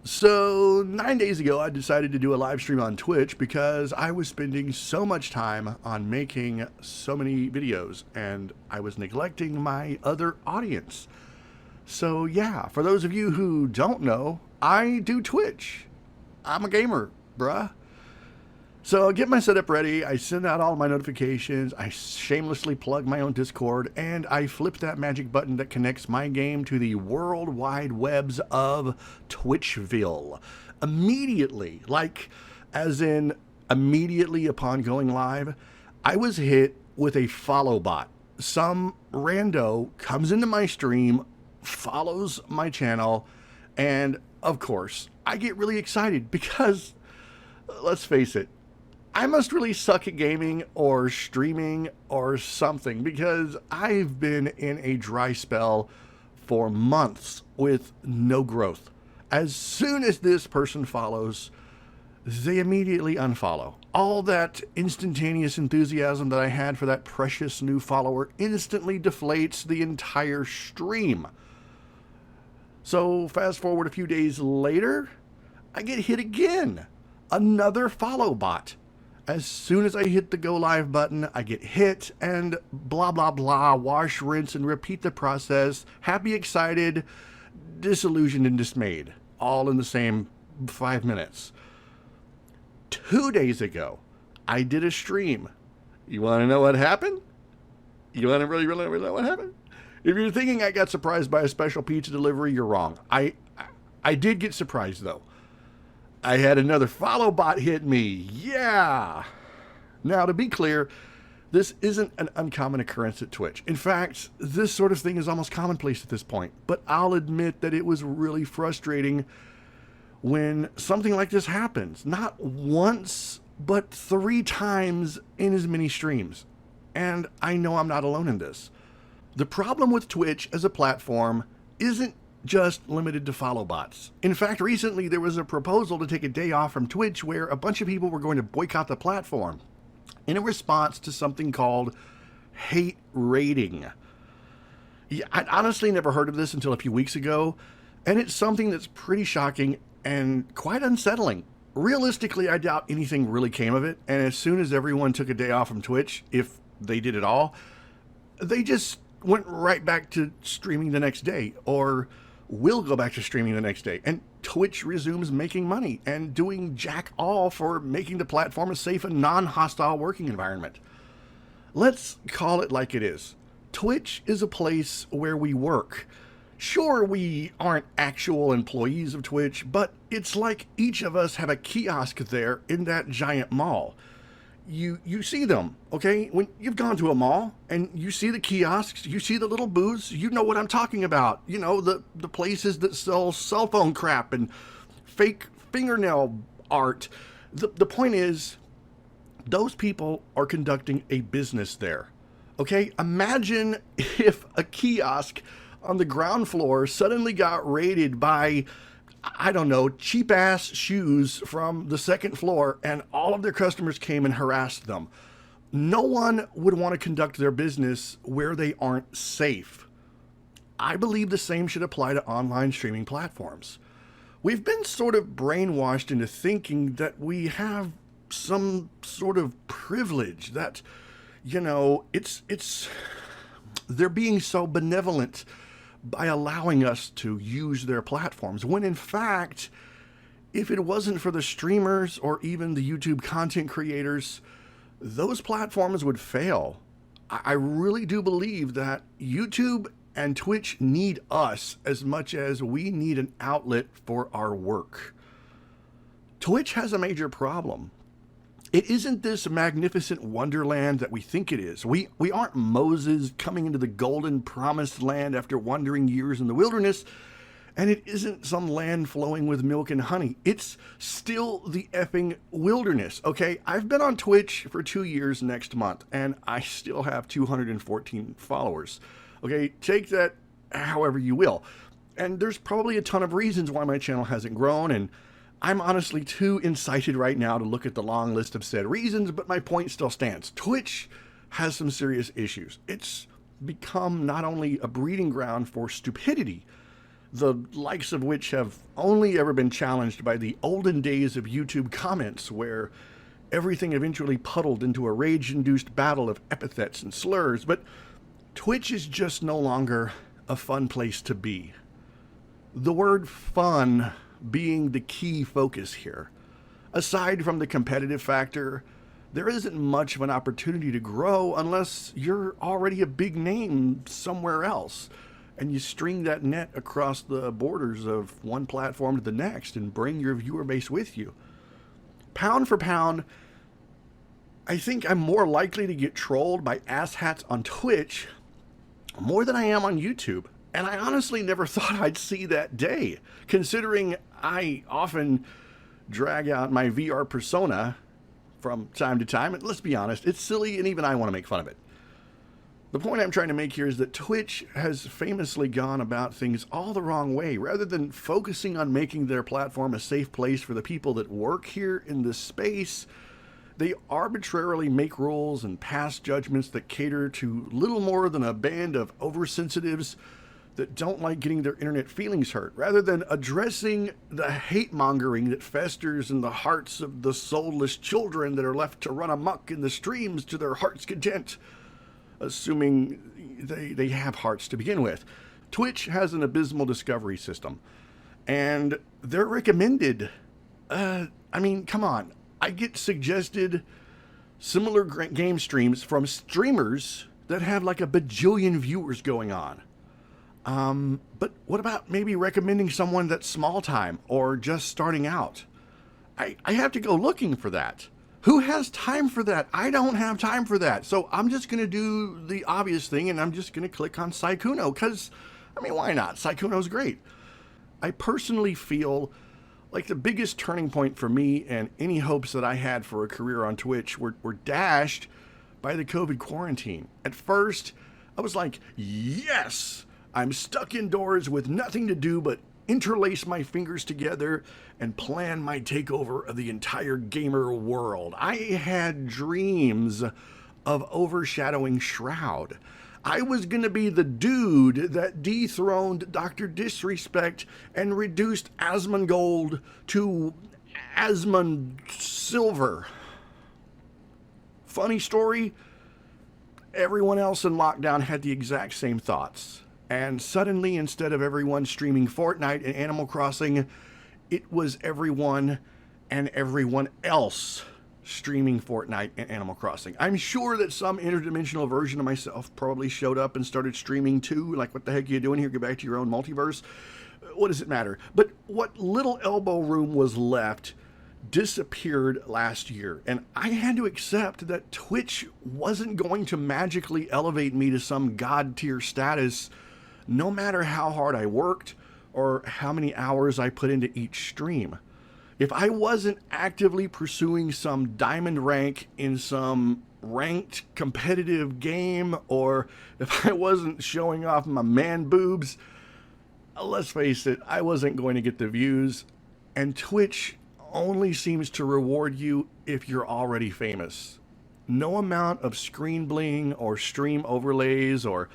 So 9 days ago, I decided to do a live stream on Twitch because I was spending so much time on making so many videos and I was neglecting my other audience. So yeah, for those of you who don't know, I do Twitch. I'm a gamer, bruh. So I get my setup ready, I send out all my notifications, I shamelessly plug my own Discord, and I flip that magic button that connects my game to the world wide webs of Twitchville. Immediately, like as in immediately upon going live, I was hit with a follow bot. Some rando comes into my stream, follows my channel, and of course, I get really excited because, let's face it, I must really suck at gaming or streaming or something because I've been in a dry spell for months with no growth. As soon as this person follows, they immediately unfollow. All that instantaneous enthusiasm that I had for that precious new follower instantly deflates the entire stream. So fast forward a few days later, I get hit again. Another follow bot. As soon as I hit the go live button, I get hit and blah, blah, blah, wash, rinse, and repeat the process. Happy, excited, disillusioned, and dismayed. All in the same 5 minutes. 2 days ago, I did a stream. You want to know what happened? You want to really know what happened? If you're thinking I got surprised by a special pizza delivery, you're wrong. I did get surprised, though. I had another follow bot hit me. Yeah. Now, to be clear, this isn't an uncommon occurrence at Twitch. In fact, this sort of thing is almost commonplace at this point. But I'll admit that it was really frustrating when something like this happens. Not once, but 3 times in as many streams. And I know I'm not alone in this. The problem with Twitch as a platform isn't just limited to follow bots. In fact, recently there was a proposal to take a day off from Twitch where a bunch of people were going to boycott the platform in a response to something called hate raiding. Yeah, I'd honestly never heard of this until a few weeks ago, and it's something that's pretty shocking and quite unsettling. Realistically, I doubt anything really came of it, and as soon as everyone took a day off from Twitch, if they did at all, they just went right back to streaming the next day, or will go back to streaming the next day, and Twitch resumes making money and doing jack all for making the platform a safe and non-hostile working environment. Let's call it like it is. Twitch is a place where we work. Sure, we aren't actual employees of Twitch, but it's like each of us have a kiosk there in that giant mall. You see them, okay? When you've gone to a mall and you see the kiosks, you see the little booths, you know what I'm talking about. You know, the places that sell cell phone crap and fake fingernail art. The point is, those people are conducting a business there, okay? Imagine if a kiosk on the ground floor suddenly got raided by, I don't know, cheap-ass shoes from the second floor, and all of their customers came and harassed them. No one would want to conduct their business where they aren't safe. I believe the same should apply to online streaming platforms. We've been sort of brainwashed into thinking that we have some sort of privilege, that, you know, they're being so benevolent by allowing us to use their platforms, when in fact, if it wasn't for the streamers or even the YouTube content creators, those platforms would fail. I really do believe that YouTube and Twitch need us as much as we need an outlet for our work. Twitch has a major problem. It isn't this magnificent wonderland that we think it is. We aren't Moses coming into the golden promised land after wandering years in the wilderness, and it isn't some land flowing with milk and honey. It's still the effing wilderness, okay? I've been on Twitch for 2 years next month, and I still have 214 followers. Okay, take that however you will. And there's probably a ton of reasons why my channel hasn't grown, and I'm honestly too incited right now to look at the long list of said reasons, but my point still stands. Twitch has some serious issues. It's become not only a breeding ground for stupidity, the likes of which have only ever been challenged by the olden days of YouTube comments, where everything eventually puddled into a rage-induced battle of epithets and slurs. But Twitch is just no longer a fun place to be. The word fun being the key focus here. Aside from the competitive factor, there isn't much of an opportunity to grow unless you're already a big name somewhere else, and you string that net across the borders of one platform to the next and bring your viewer base with you. Pound for pound, I think I'm more likely to get trolled by asshats on Twitch more than I am on YouTube. And I honestly never thought I'd see that day, considering I often drag out my VR persona from time to time. And let's be honest, it's silly, and even I want to make fun of it. The point I'm trying to make here is that Twitch has famously gone about things all the wrong way. Rather than focusing on making their platform a safe place for the people that work here in this space, they arbitrarily make rules and pass judgments that cater to little more than a band of oversensitives that don't like getting their internet feelings hurt, rather than addressing the hate-mongering that festers in the hearts of the soulless children that are left to run amok in the streams to their heart's content, assuming they have hearts to begin with. Twitch has an abysmal discovery system, and they're recommended. Come on. I get suggested similar game streams from streamers that have like a bajillion viewers going on. But what about maybe recommending someone that's small time or just starting out? I have to go looking for that. Who has time for that? I don't have time for that. So I'm just going to do the obvious thing, and I'm just going to click on Sykkuno because, why not? Sykkuno's great. I personally feel like the biggest turning point for me and any hopes that I had for a career on Twitch were dashed by the COVID quarantine. At first, I was like, yes! I'm stuck indoors with nothing to do but interlace my fingers together and plan my takeover of the entire gamer world. I had dreams of overshadowing Shroud. I was going to be the dude that dethroned Dr. Disrespect and reduced Asmongold to Asmon Silver. Funny story, everyone else in lockdown had the exact same thoughts. And suddenly, instead of everyone streaming Fortnite and Animal Crossing, it was everyone and everyone else streaming Fortnite and Animal Crossing. I'm sure that some interdimensional version of myself probably showed up and started streaming too. Like, what the heck are you doing here? Get back to your own multiverse. What does it matter? But what little elbow room was left disappeared last year. And I had to accept that Twitch wasn't going to magically elevate me to some god tier status, no matter how hard I worked or how many hours I put into each stream. If I wasn't actively pursuing some diamond rank in some ranked competitive game, or if I wasn't showing off my man boobs, let's face it, I wasn't going to get the views. And Twitch only seems to reward you if you're already famous. No amount of screen bling or stream overlays or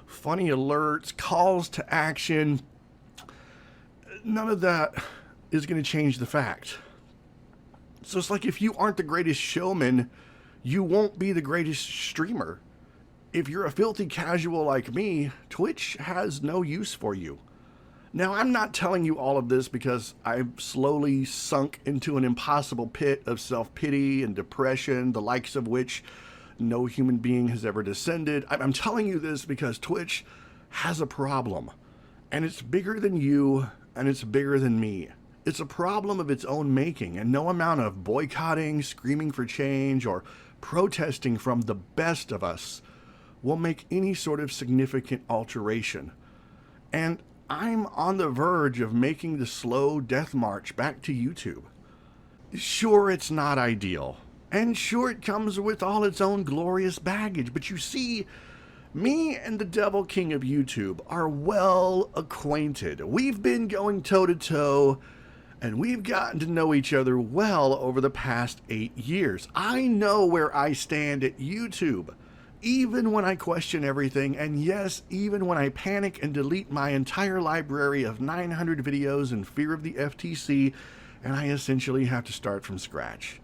funny alerts, calls to action, none of that is going to change the fact. So it's like, if you aren't the greatest showman, you won't be the greatest streamer. If you're a filthy casual like me, Twitch has no use for you. Now, I'm not telling you all of this because I've slowly sunk into an impossible pit of self-pity and depression, the likes of which no human being has ever descended. I'm telling you this because Twitch has a problem, and it's bigger than you, and it's bigger than me. It's a problem of its own making, and no amount of boycotting, screaming for change, or protesting from the best of us will make any sort of significant alteration. And I'm on the verge of making the slow death march back to YouTube. Sure, it's not ideal, and sure, it comes with all its own glorious baggage, but you see, me and the Devil King of YouTube are well acquainted. We've been going toe-to-toe, and we've gotten to know each other well over the past 8 years. I know where I stand at YouTube, even when I question everything, and yes, even when I panic and delete my entire library of 900 videos in fear of the FTC, and I essentially have to start from scratch.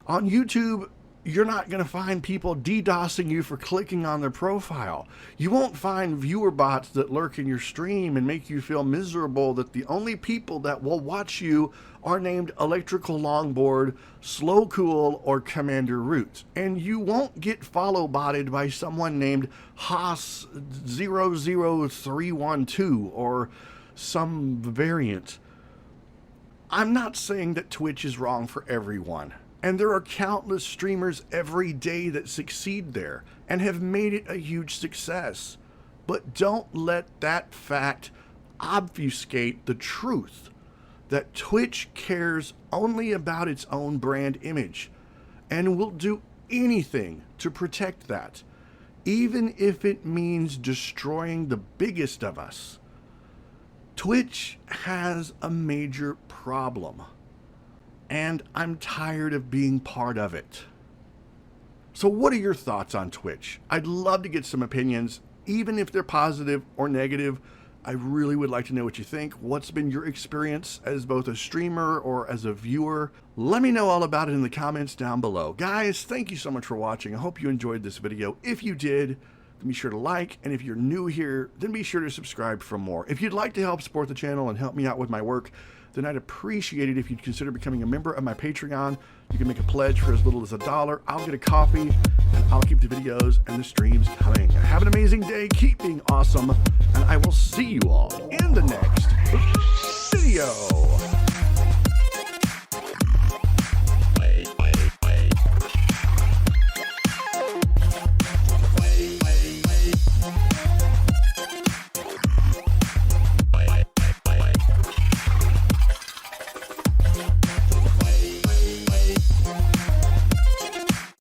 On YouTube, you're not going to find people DDoSing you for clicking on their profile. You won't find viewer bots that lurk in your stream and make you feel miserable that the only people that will watch you are named Electrical Longboard, Slow Cool, or Commander Roots. And you won't get follow botted by someone named Haas00312 or some variant. I'm not saying that Twitch is wrong for everyone. And there are countless streamers every day that succeed there and have made it a huge success. But don't let that fact obfuscate the truth that Twitch cares only about its own brand image and will do anything to protect that, even if it means destroying the biggest of us. Twitch has a major problem, and I'm tired of being part of it. So what are your thoughts on Twitch? I'd love to get some opinions, even if they're positive or negative. I really would like to know what you think. What's been your experience as both a streamer or as a viewer? Let me know all about it in the comments down below. Guys, thank you so much for watching. I hope you enjoyed this video. If you did, then be sure to like, and if you're new here, then be sure to subscribe for more. If you'd like to help support the channel and help me out with my work, then I'd appreciate it if you'd consider becoming a member of my Patreon. You can make a pledge for as little as $1. I'll get a coffee, and I'll keep the videos and the streams coming. Have an amazing day, keep being awesome, and I will see you all in the next video.